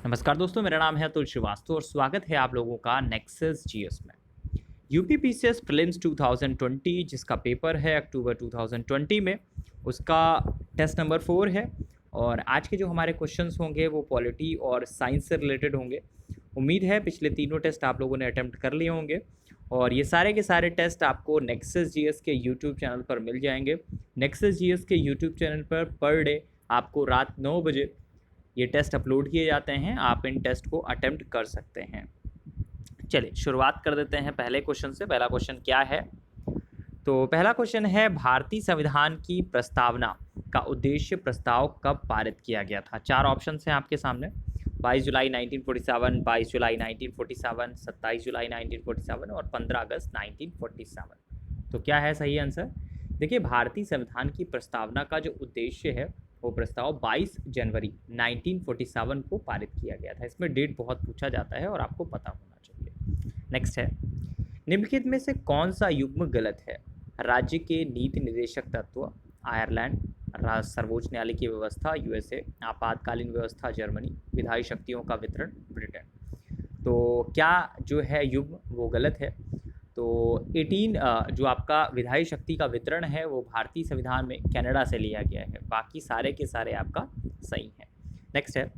नमस्कार दोस्तों, मेरा नाम है अतुल श्रीवास्तव और स्वागत है आप लोगों का नेक्सस जीएस में। यूपी पीसीएस प्रीलिम्स 2020 जिसका पेपर है अक्टूबर 2020 में, उसका टेस्ट नंबर 4 है। और आज के जो हमारे क्वेश्चंस होंगे वो पॉलिटी और साइंस से रिलेटेड होंगे। उम्मीद है पिछले तीनों टेस्ट आप लोगों ने अटेम्प्ट कर लिए होंगे और ये सारे के सारे टेस्ट आपको नेक्सस जीएस के यूट्यूब चैनल पर मिल जाएंगे। नेक्सस जीएस के यूट्यूब चैनल पर डे आपको रात 9 बजे ये टेस्ट अपलोड किए जाते हैं। आप इन टेस्ट को अटेम्प्ट कर सकते हैं। चलिए शुरुआत कर देते हैं पहले क्वेश्चन से। पहला क्वेश्चन क्या है? तो पहला क्वेश्चन है, भारतीय संविधान की प्रस्तावना का उद्देश्य प्रस्ताव कब पारित किया गया था? चार ऑप्शन हैं आपके सामने। 22 जुलाई 1947, 22 जुलाई 1947, 27 जुलाई 1947 और 15 अगस्त 1947। तो क्या है सही आंसर? देखिए, भारतीय संविधान की प्रस्तावना का जो उद्देश्य है वो प्रस्ताव 22 जनवरी 1947 को पारित किया गया था। इसमें डेट बहुत पूछा जाता है और आपको पता होना चाहिए। नेक्स्ट है, निम्नलिखित में से कौन सा युग्म गलत है? राज्य के नीति निर्देशक तत्व आयरलैंड, सर्वोच्च न्यायालय की व्यवस्था यूएसए, आपातकालीन व्यवस्था जर्मनी, विधायी शक्तियों का वितरण ब्रिटेन। तो क्या जो है युग्म वो गलत है? तो 18 जो आपका विधायी शक्ति का वितरण है वो भारतीय संविधान में कनाडा से लिया गया है। बाकी सारे के सारे आपका सही है। नेक्स्ट है,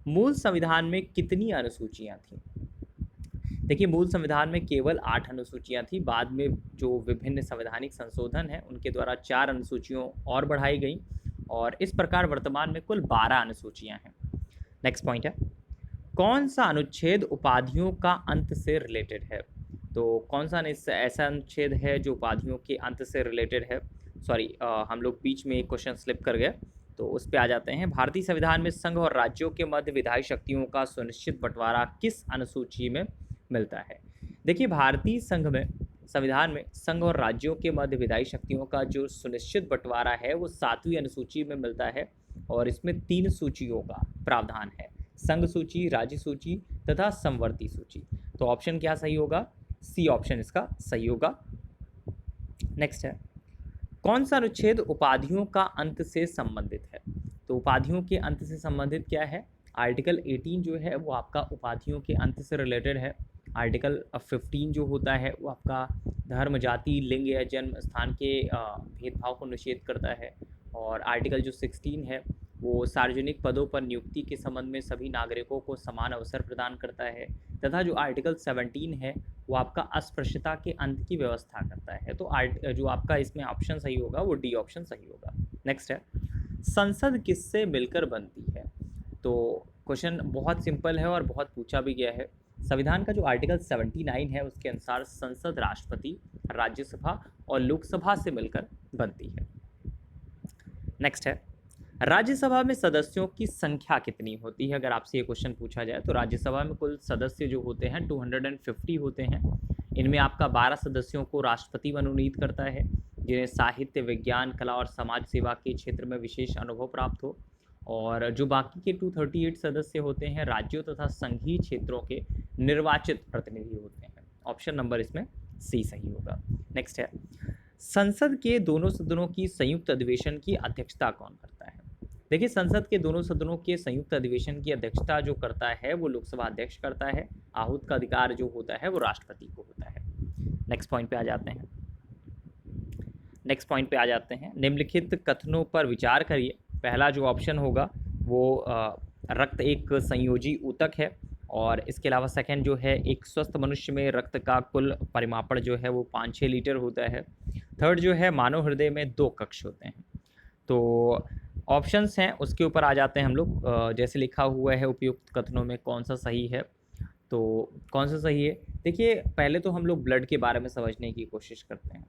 मूल संविधान में कितनी अनुसूचियां थीं? देखिए, मूल संविधान में केवल 8 अनुसूचियां थी। बाद में जो विभिन्न संवैधानिक संशोधन हैं उनके द्वारा 4 अनुसूचियों और बढ़ाई गई और इस प्रकार वर्तमान में कुल 12 अनुसूचियां हैं। नेक्स्ट पॉइंट है, कौन सा अनुच्छेद उपाधियों का अंत से रिलेटेड है? तो कौन सा ऐसा अनुच्छेद है जो उपाधियों के अंत से रिलेटेड है? हम लोग बीच में एक क्वेश्चन स्लिप कर गए, तो उस पर आ जाते हैं। भारतीय संविधान में संघ और राज्यों के मध्य विधायी शक्तियों का सुनिश्चित बंटवारा किस अनुसूची में मिलता है? देखिए, भारतीय संविधान में संघ और राज्यों के मध्य विधायी शक्तियों का जो सुनिश्चित बंटवारा है वो 7वीं अनुसूची में मिलता है और इसमें 3 सूचियों का प्रावधान है, संघ सूची, राज्य सूची तथा समवर्ती सूची। तो ऑप्शन क्या सही होगा? सी ऑप्शन इसका सही होगा। नेक्स्ट है, कौन सा अनुच्छेद उपाधियों का अंत से संबंधित है? तो उपाधियों के अंत से संबंधित क्या है? आर्टिकल 18 जो है वो आपका उपाधियों के अंत से रिलेटेड है। आर्टिकल 15 जो होता है वो आपका धर्म, जाति, लिंग या जन्म स्थान के भेदभाव को निषेध करता है। और आर्टिकल जो 16 है वो सार्वजनिक पदों पर नियुक्ति के संबंध में सभी नागरिकों को समान अवसर प्रदान करता है। तथा जो आर्टिकल 17 है वो आपका अस्पृश्यता के अंत की व्यवस्था करता है। तो जो आपका इसमें ऑप्शन सही होगा वो डी ऑप्शन सही होगा। नेक्स्ट है, संसद किससे मिलकर बनती है? तो क्वेश्चन बहुत सिंपल है और बहुत पूछा भी गया है। संविधान का जो आर्टिकल 79 है उसके अनुसार संसद राष्ट्रपति, राज्यसभा और लोकसभा से मिलकर बनती है। नेक्स्ट है, राज्यसभा में सदस्यों की संख्या कितनी होती है? अगर आपसे ये क्वेश्चन पूछा जाए तो राज्यसभा में कुल सदस्य जो होते हैं 250 होते हैं। इनमें आपका 12 सदस्यों को राष्ट्रपति मनोनीत करता है जिन्हें साहित्य, विज्ञान, कला और समाज सेवा के क्षेत्र में विशेष अनुभव प्राप्त हो। और जो बाकी के 238 सदस्य होते हैं राज्यों तथा संघीय क्षेत्रों के निर्वाचित प्रतिनिधि होते हैं। ऑप्शन नंबर इसमें सी सही होगा। नेक्स्ट है, संसद के दोनों सदनों की संयुक्त अधिवेशन की अध्यक्षता कौन करता है? देखिए, संसद के दोनों सदनों के संयुक्त अधिवेशन की अध्यक्षता जो करता है वो लोकसभा अध्यक्ष करता है। आहूत का अधिकार जो होता है वो राष्ट्रपति को होता है। नेक्स्ट पॉइंट पे आ जाते हैं। निम्नलिखित कथनों पर विचार करिए। पहला जो ऑप्शन होगा वो रक्त एक संयोजी ऊतक है और इसके अलावा सेकंड जो है, एक स्वस्थ मनुष्य में रक्त का कुल परिमापण जो है वो 5-6 लीटर होता है। थर्ड जो है, मानव हृदय में 2 कक्ष होते हैं। तो ऑप्शंस हैं उसके ऊपर आ जाते हैं हम लोग। जैसे लिखा हुआ है उपयुक्त कथनों में कौन सा सही है? तो कौन सा सही है? देखिए, पहले तो हम लोग ब्लड के बारे में समझने की कोशिश करते हैं।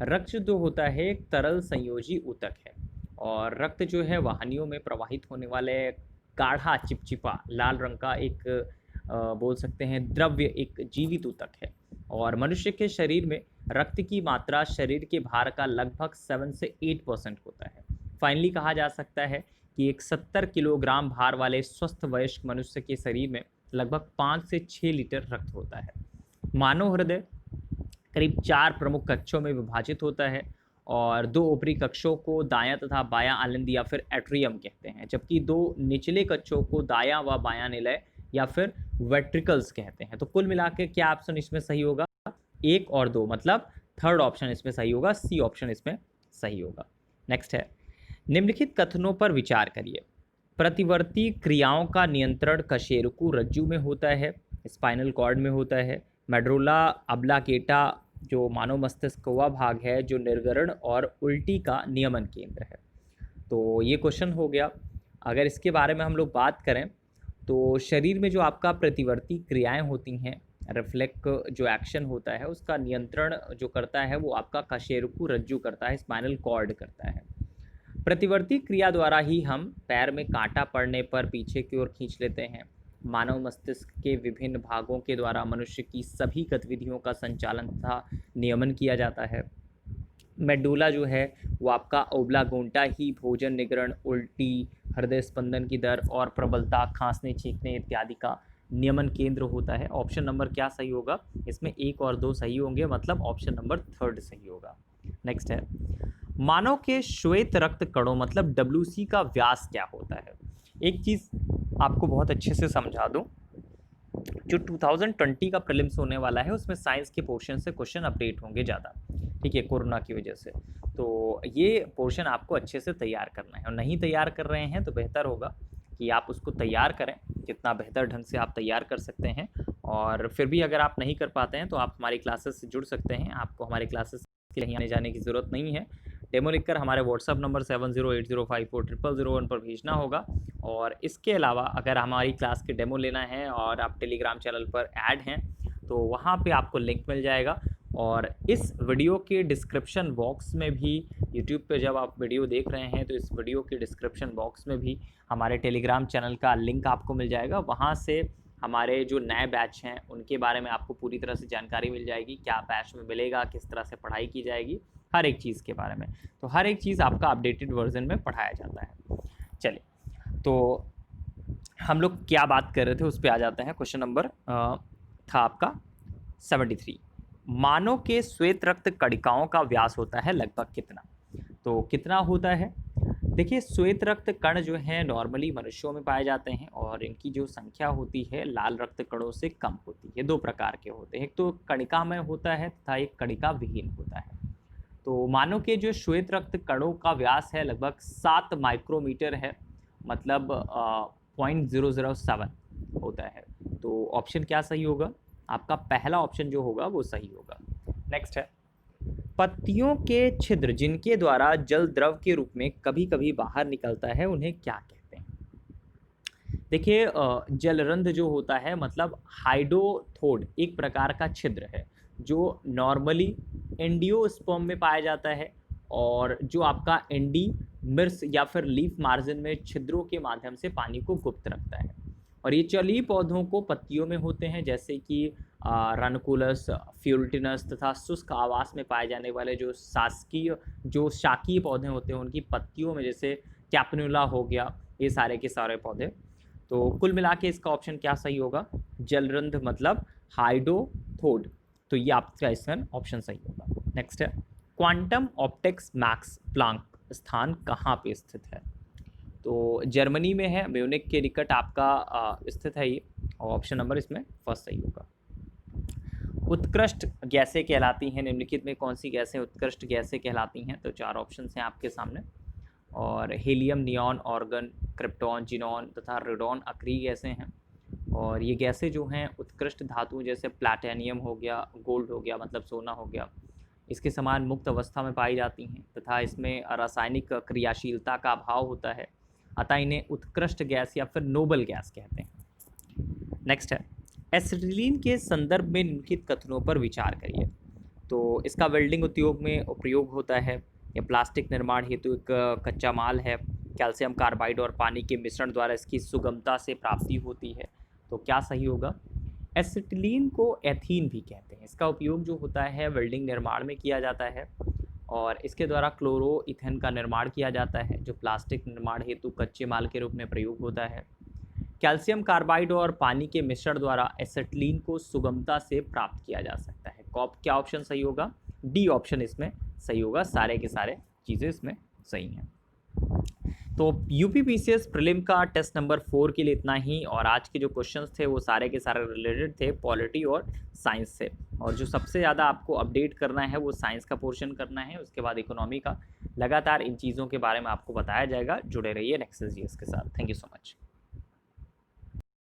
रक्त जो होता है एक तरल संयोजी ऊतक है और रक्त जो है वाहिनियों में प्रवाहित होने वाले गाढ़ा चिपचिपा लाल रंग का एक बोल सकते हैं द्रव्य, एक जीवित ऊतक है। और मनुष्य के शरीर में रक्त की मात्रा शरीर के भार का लगभग 7 से 8% होता है। फाइनली कहा जा सकता है कि एक 70 किलोग्राम भार वाले स्वस्थ वयस्क मनुष्य के शरीर में लगभग 5 से 6 लीटर रक्त होता है। मानव हृदय करीब 4 प्रमुख कक्षों में विभाजित होता है और 2 ऊपरी कक्षों को दायां तथा बायां आलिंद या फिर एट्रियम कहते हैं, जबकि 2 निचले कक्षों को दायां व बायां निलय या फिर वेट्रिकल्स कहते हैं। तो कुल मिला के क्या ऑप्शन इसमें सही होगा? 1 और 2, मतलब थर्ड ऑप्शन इसमें सही होगा, सी ऑप्शन इसमें सही होगा। नेक्स्ट है, निम्नलिखित कथनों पर विचार करिए। प्रतिवर्ती क्रियाओं का नियंत्रण कशेरुकी रज्जु में होता है, स्पाइनल कॉर्ड में होता है, मेडुला ऑब्लांगेटा जो मानव मस्तिष्क का वह भाग है जो निर्गरण और उल्टी का नियमन केंद्र है। तो ये क्वेश्चन हो गया। अगर इसके बारे में हम लोग बात करें तो शरीर में जो आपका प्रतिवर्ती क्रियाएं होती हैं, रिफ्लेक्स जो एक्शन होता है उसका नियंत्रण जो करता है वो आपका कशेरुकी रज्जु करता है, स्पाइनल कॉर्ड करता है। प्रतिवर्ती क्रिया द्वारा ही हम पैर में कांटा पड़ने पर पीछे की ओर खींच लेते हैं। मानव मस्तिष्क के विभिन्न भागों के द्वारा मनुष्य की सभी गतिविधियों का संचालन तथा नियमन किया जाता है। मेडुला जो है वो आपका ओब्लांगेटा ही भोजन निगरण, उल्टी, हृदय स्पंदन की दर और प्रबलता, खांसने छींकने इत्यादि का नियमन केंद्र होता है। ऑप्शन नंबर क्या सही होगा? इसमें 1 और 2 सही होंगे, मतलब ऑप्शन नंबर थर्ड सही होगा। नेक्स्ट है, मानव के श्वेत रक्त कणों मतलब WC का व्यास क्या होता है? एक चीज़ आपको बहुत अच्छे से समझा दूं, जो 2020 का प्रीलिम्स होने वाला है उसमें साइंस के पोर्शन से क्वेश्चन अपडेट होंगे ज़्यादा, ठीक है, कोरोना की वजह से। तो ये पोर्शन आपको अच्छे से तैयार करना है, और नहीं तैयार कर रहे हैं तो बेहतर होगा कि आप उसको तैयार करें, जितना बेहतर ढंग से आप तैयार कर सकते हैं। और फिर भी अगर आप नहीं कर पाते हैं तो आप हमारी क्लासेस से जुड़ सकते हैं, आपको हमारी क्लासेस के लिए आने जाने की ज़रूरत नहीं है। डेमो लिखकर हमारे व्हाट्सअप नंबर 7080540001 पर भेजना होगा। और इसके अलावा अगर हमारी क्लास के डेमो लेना है और आप टेलीग्राम चैनल पर ऐड हैं तो वहाँ पे आपको लिंक मिल जाएगा। और इस वीडियो के डिस्क्रिप्शन बॉक्स में भी, यूट्यूब पे जब आप वीडियो देख रहे हैं तो इस वीडियो के डिस्क्रिप्शन बॉक्स में भी हमारे टेलीग्राम चैनल का लिंक आपको मिल जाएगा। वहाँ से हमारे जो नए बैच हैं उनके बारे में आपको पूरी तरह से जानकारी मिल जाएगी, क्या बैच में मिलेगा, किस तरह से पढ़ाई की जाएगी, हर एक चीज़ के बारे में। तो हर एक चीज़ आपका अपडेटेड वर्जन में पढ़ाया जाता है। चलिए, तो हम लोग क्या बात कर रहे थे उस पर आ जाते हैं। क्वेश्चन नंबर था आपका 73। मानव के श्वेत रक्त कणिकाओं का व्यास होता है लगभग कितना? तो कितना होता है? देखिए, श्वेत रक्त कण जो है नॉर्मली मनुष्यों में पाए जाते हैं और इनकी जो संख्या होती है लाल रक्त कणों से कम होती है। 2 प्रकार के होते हैं, एक तो कणिका में होता है तथा एक कणिका विहीन होता है। तो मानव के जो श्वेत रक्त कणों का व्यास है लगभग 7 माइक्रोमीटर है, मतलब 0.007 होता है। तो ऑप्शन क्या सही होगा? आपका पहला ऑप्शन जो होगा वो सही होगा। नेक्स्ट है, पत्तियों के छिद्र जिनके द्वारा जल द्रव के रूप में कभी कभी बाहर निकलता है उन्हें क्या कहते हैं? देखिए, जलरंध्र जो होता है मतलब हाइड्रोथोड एक प्रकार का छिद्र है जो नॉर्मली एंडियोस्पर्म में पाया जाता है, और जो आपका एंडी मिर्स या फिर लीफ मार्जिन में छिद्रों के माध्यम से पानी को गुप्त रखता है। और ये जलीय पौधों को पत्तियों में होते हैं, जैसे कि रानकुलस, फ्यूल्टिनस तथा शुष्क आवास में पाए जाने वाले जो शाकीय पौधे होते हैं उनकी पत्तियों में, जैसे कैपनुला हो गया, ये सारे के सारे पौधे। तो कुल मिला के इसका ऑप्शन क्या सही होगा? जलरंध्र मतलब हाइड्रोथोड। तो ये आपका इसका ऑप्शन सही होगा। नेक्स्ट है, क्वांटम ऑप्टिक्स मैक्स प्लांक स्थान कहाँ पे स्थित है? तो जर्मनी में है, म्यूनिक के निकट आपका स्थित है ये, और ऑप्शन नंबर इसमें फर्स्ट सही होगा। उत्कृष्ट गैसें कहलाती हैं, निम्नलिखित में कौन सी गैसें उत्कृष्ट गैसें कहलाती हैं? तो 4 ऑप्शन हैं आपके सामने, और helium, neon, organ, krypton, xenon तथा रेडॉन अक्रिय गैसें हैं। और ये गैसें जो हैं उत्कृष्ट धातु जैसे प्लैटिनम हो गया, गोल्ड हो गया मतलब सोना हो गया, इसके समान मुक्त अवस्था में पाई जाती हैं तथा इसमें रासायनिक क्रियाशीलता का अभाव होता है, अतः इन्हें उत्कृष्ट गैस या फिर नोबल गैस कहते हैं। नेक्स्ट है, एसिटिलीन के संदर्भ में निम्नलिखित कथनों पर विचार करिए। तो इसका वेल्डिंग उद्योग में उपयोग होता है, या प्लास्टिक निर्माण हेतु एक कच्चा माल है, कैल्शियम कार्बाइड और पानी के मिश्रण द्वारा इसकी सुगमता से प्राप्ति होती है। तो क्या सही होगा? एसिटिलीन को एथीन भी कहते हैं, इसका उपयोग जो होता है वेल्डिंग निर्माण में किया जाता है, और इसके द्वारा क्लोरो इथेन का निर्माण किया जाता है जो प्लास्टिक निर्माण हेतु कच्चे माल के रूप में प्रयोग होता है। कैल्शियम कार्बाइड और पानी के मिश्रण द्वारा एसिटिलीन को सुगमता से प्राप्त किया जा सकता है। क्या ऑप्शन सही होगा? डी ऑप्शन इसमें सही होगा, सारे के सारे चीज़ें इसमें सही हैं। तो यूपीपीसीएस प्रीलिम का टेस्ट नंबर 4 के लिए इतना ही, और आज के जो क्वेश्चंस थे वो सारे के सारे रिलेटेड थे पॉलिटी और साइंस से। और जो सबसे ज़्यादा आपको अपडेट करना है वो साइंस का पोर्शन करना है, उसके बाद इकोनॉमी का। लगातार इन चीज़ों के बारे में आपको बताया जाएगा। जुड़े रहिए नेक्सस जीएस के साथ। Thank you so much.